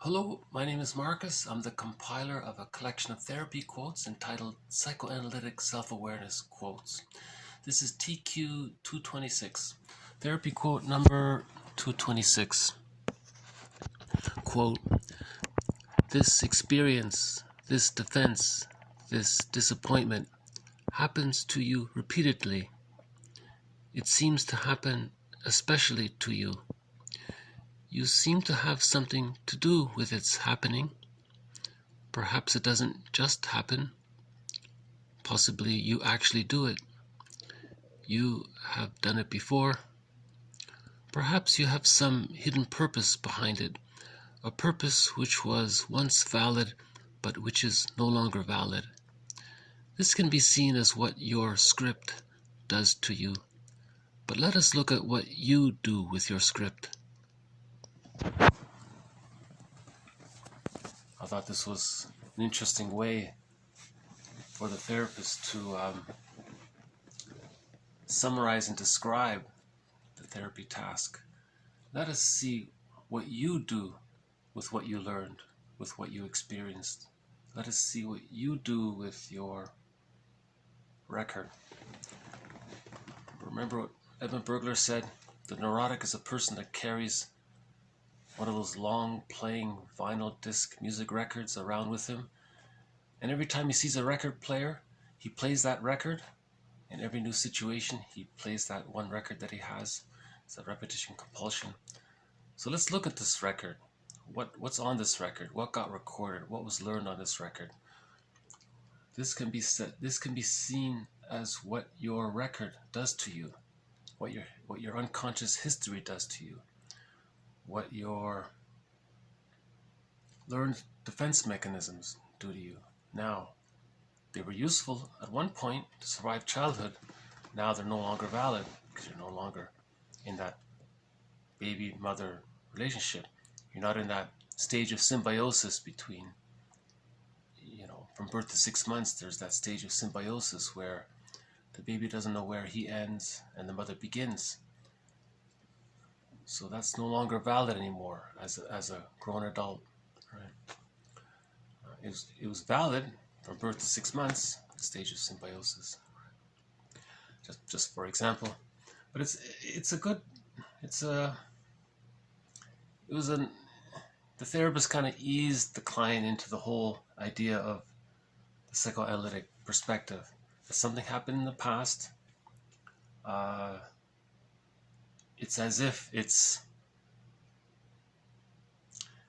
Hello, my name is Marcus. I'm the compiler of a collection of therapy quotes entitled Psychoanalytic Self-Awareness Quotes. This is TQ 226. Therapy quote number 226. Quote, "This experience, this defense, this disappointment happens to you repeatedly. It seems to happen especially to you. You seem to have something to do with its happening. Perhaps it doesn't just happen. Possibly you actually do it. You have done it before. Perhaps you have some hidden purpose behind it, a purpose which was once valid but which is no longer valid. This can be seen as what your script does to you. But let us look at what you do with your script." I thought this was an interesting way for the therapist to summarize and describe the therapy task. Let us see what you do with what you learned, with what you experienced. Let us see what you do with your record. Remember what Edmund Burglar said? The neurotic is a person that carries one of those long playing vinyl disc music records around with him. And every time he sees a record player, he plays that record. In every new situation, he plays that one record that he has. It's a repetition compulsion. So let's look at this record. What's on this record? What got recorded? What was learned on this record? This can be seen as what your record does to you, what your unconscious history does to you, what your learned defense mechanisms do to you. Now, they were useful at one point to survive childhood. Now they're no longer valid because you're no longer in that baby-mother relationship. You're not in that stage of symbiosis between, from birth to 6 months, there's that stage of symbiosis where the baby doesn't know where he ends and the mother begins. So that's no longer valid anymore as a grown adult. Right? It was valid from birth to 6 months, the stage of symbiosis. Just for example, but the therapist kind of eased the client into the whole idea of the psychoanalytic perspective. That something happened in the past. It's as if it's,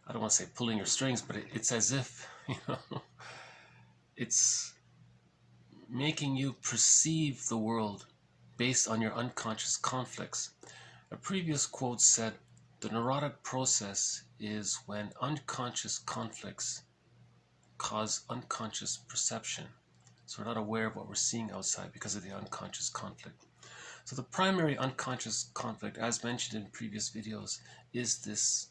I don't want to say pulling your strings, but it's as if, it's making you perceive the world based on your unconscious conflicts. A previous quote said, "The neurotic process is when unconscious conflicts cause unconscious perception." So we're not aware of what we're seeing outside because of the unconscious conflict. So the primary unconscious conflict, as mentioned in previous videos, is this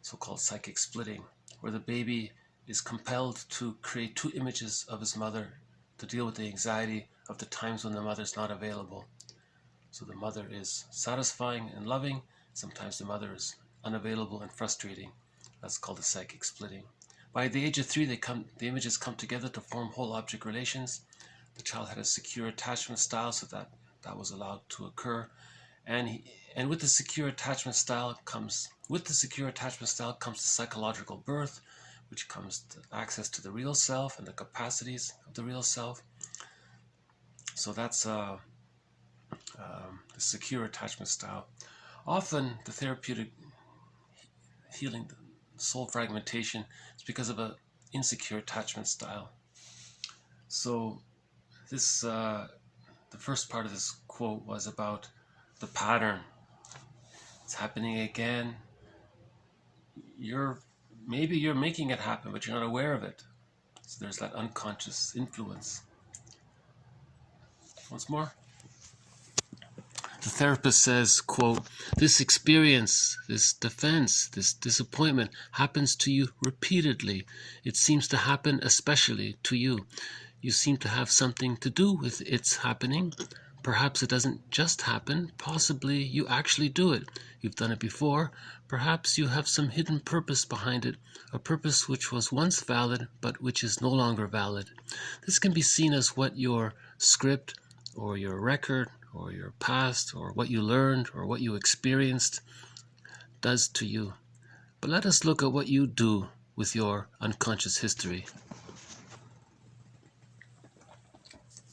so-called psychic splitting, where the baby is compelled to create two images of his mother to deal with the anxiety of the times when the mother's not available. So the mother is satisfying and loving. Sometimes the mother is unavailable and frustrating. That's called the psychic splitting. By the age of 3, the images come together to form whole object relations. The child had a secure attachment style, so that was allowed to occur. And with the secure attachment style comes the psychological birth, which comes to access to the real self and the capacities of the real self. So that's the secure attachment style. Often the therapeutic healing, soul fragmentation, is because of an insecure attachment style. So this the first part of this quote was about the pattern. It's happening again. Maybe you're making it happen, but you're not aware of it. So there's that unconscious influence. Once more. The therapist says, quote, "This experience, this defense, this disappointment happens to you repeatedly. It seems to happen especially to you. You seem to have something to do with its happening. Perhaps it doesn't just happen. Possibly you actually do it. You've done it before. Perhaps you have some hidden purpose behind it, a purpose which was once valid but which is no longer valid. This can be seen as what your script or your record or your past or what you learned or what you experienced does to you. But let us look at what you do with your unconscious history.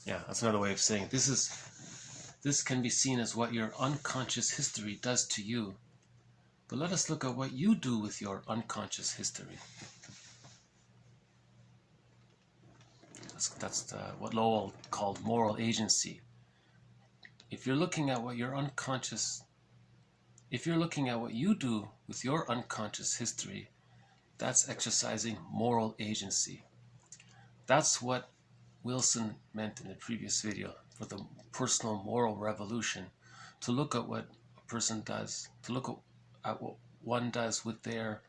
Yeah, that's another way of saying it. This can be seen as what your unconscious history does to you. But let us look at what you do with your unconscious history. That's what Lowell called moral agency. If you're looking at what you do with your unconscious history, that's exercising moral agency. That's what Wilson meant in the previous video for the personal moral revolution, to look at what a person does, to look at what one does with their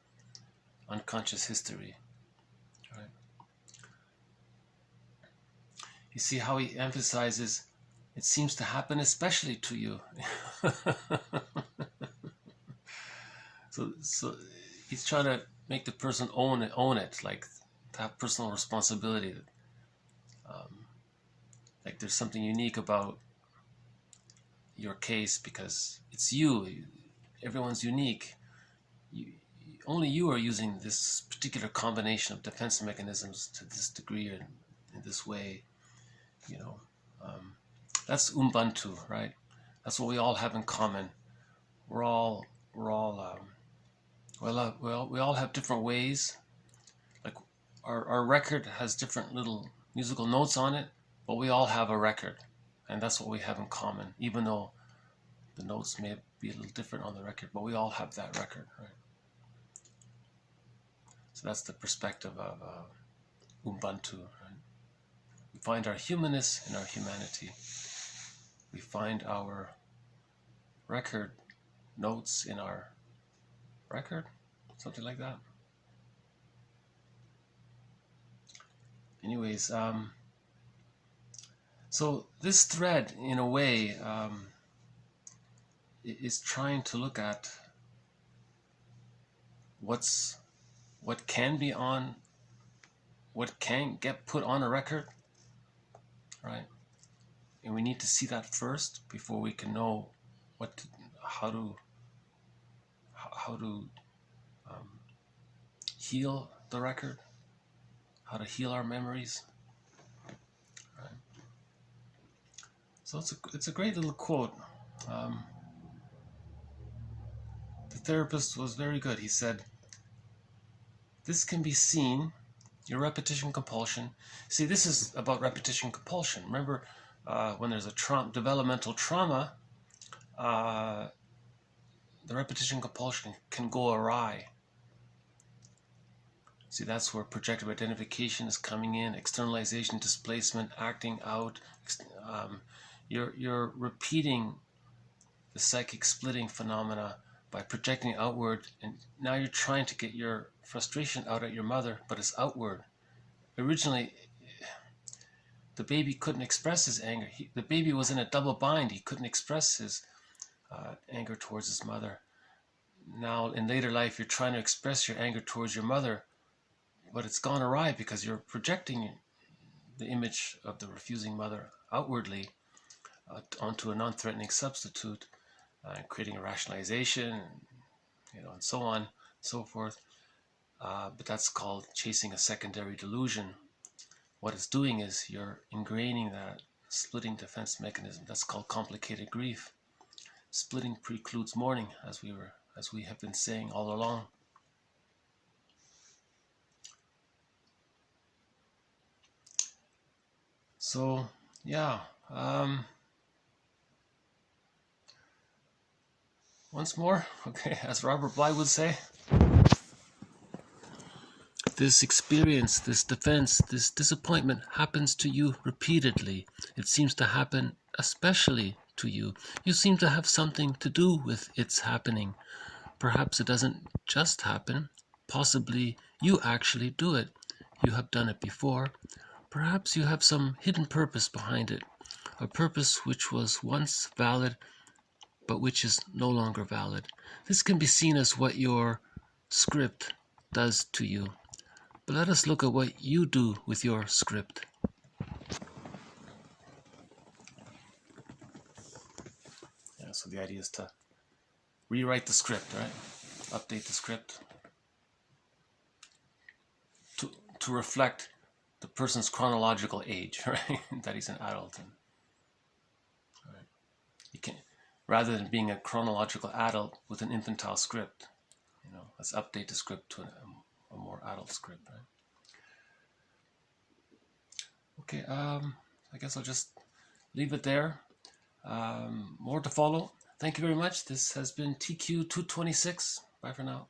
unconscious history. Right? You see how he emphasizes, it seems to happen especially to you. So he's trying to make the person own it, like to have personal responsibility. Like there's something unique about your case because it's you. Everyone's unique. Only you are using this particular combination of defense mechanisms to this degree and in this way. You know, that's Ubuntu, right? That's what we all have in common. We all have different ways. Like our record has different little musical notes on it, but we all have a record, and that's what we have in common, even though the notes may be a little different on the record, but we all have that record, right? So that's the perspective of Ubuntu, right? We find our humanness in our humanity. We find our record notes in our record, something like that. Anyways, so this thread, in a way, is trying to look at what can get put on a record, right? And we need to see that first before we can know how to heal the record, how to heal our memories. Right? So it's a great little quote. The therapist was very good. He said, "This can be seen, your repetition compulsion." See, this is about repetition compulsion. Remember, when there's a developmental trauma, the repetition compulsion can go awry. See, that's where projective identification is coming in, externalization, displacement, acting out. You're repeating the psychic splitting phenomena by projecting outward, and now you're trying to get your frustration out at your mother, but it's outward. Originally, the baby couldn't express his anger. The baby was in a double bind. He couldn't express his anger towards his mother. Now, in later life, you're trying to express your anger towards your mother, but it's gone awry because you're projecting the image of the refusing mother outwardly onto a non-threatening substitute, creating a rationalization, and so on, so forth. But that's called chasing a secondary delusion. What it's doing is you're ingraining that splitting defense mechanism. That's called complicated grief. Splitting precludes mourning, as we have been saying all along. So, yeah. Once more, okay, as Robert Bly would say. This experience, this defense, this disappointment happens to you repeatedly. It seems to happen especially to you. You seem to have something to do with its happening. Perhaps it doesn't just happen. Possibly you actually do it. You have done it before. Perhaps you have some hidden purpose behind it, a purpose which was once valid but which is no longer valid. This can be seen as what your script does to you. But let us look at what you do with your script. Yeah, so the idea is to rewrite the script, right? Update the script to reflect the person's chronological age, right? That he's an adult. And, right? You can, rather than being a chronological adult with an infantile script, let's update the script to a more adult script, right? Okay, I guess I'll just leave it there. More to follow. Thank you very much. This has been TQ 226. Bye for now.